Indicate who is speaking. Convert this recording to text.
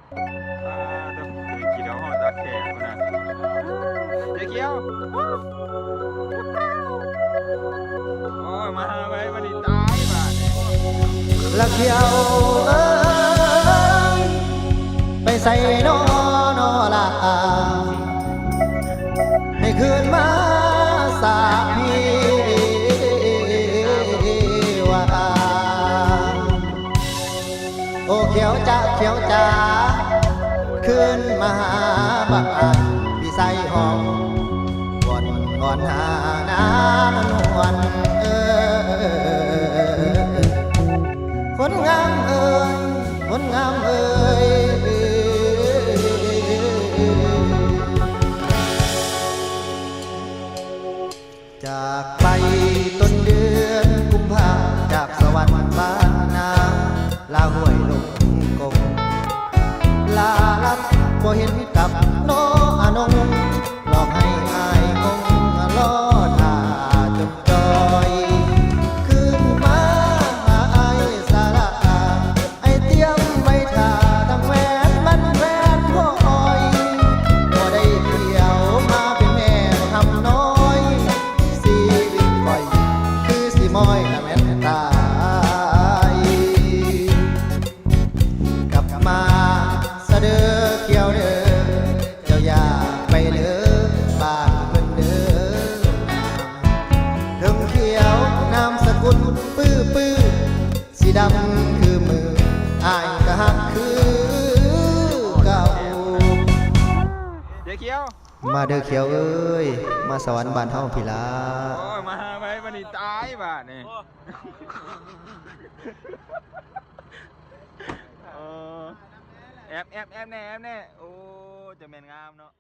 Speaker 1: ต้องขี่เดียวห่อตาแข็งนะเจ๊เกียวโอ้ยมาไว้วันนี้ตายบ้าน
Speaker 2: ละเขียวเอ้ยไปใส่นอนอลาให้คืนมาสามีว่าโอ้เขียวจ้าเขียวจ้าคืนมาหาบ้านพี่ใส่ห้องวอนงอนหาน้ำนวลคนงามเอ่ยคนงามเอ่ยจากไปต้นเดือนกุมภาจากสวรรค์บ้านนาลาห้วยลงกงลาลับบ่เห็นกับน้ออนงหลอกให้อายคงรอท่าจดจอยคืนมาหาอายสาระไอเตรียมไว้ท่าทั้งแหวนมันแหวนพ่อยบ่ได้เที่ยวมาเป็นแม่ทำน้อยชีวิตคอยคือสิมอยละแม่นตายกลับมาเสดอเขียวเด้อเจ้าอย่าไปเด้อบ้านเพิ่นเด้อถึงเขียวนามสกุลปื้อปื้อสีดำคือมืออายก็หักคือเก่า
Speaker 1: เจ๊เกียว
Speaker 2: มาเด้อเขียวเอ้ยมาสวรรค์บ้านเฮาพี่ลา
Speaker 1: โอ้ยมาไว้วันนี้ตายบ้านนี่แอบแน่โอ้จะแม่นงามเนาะ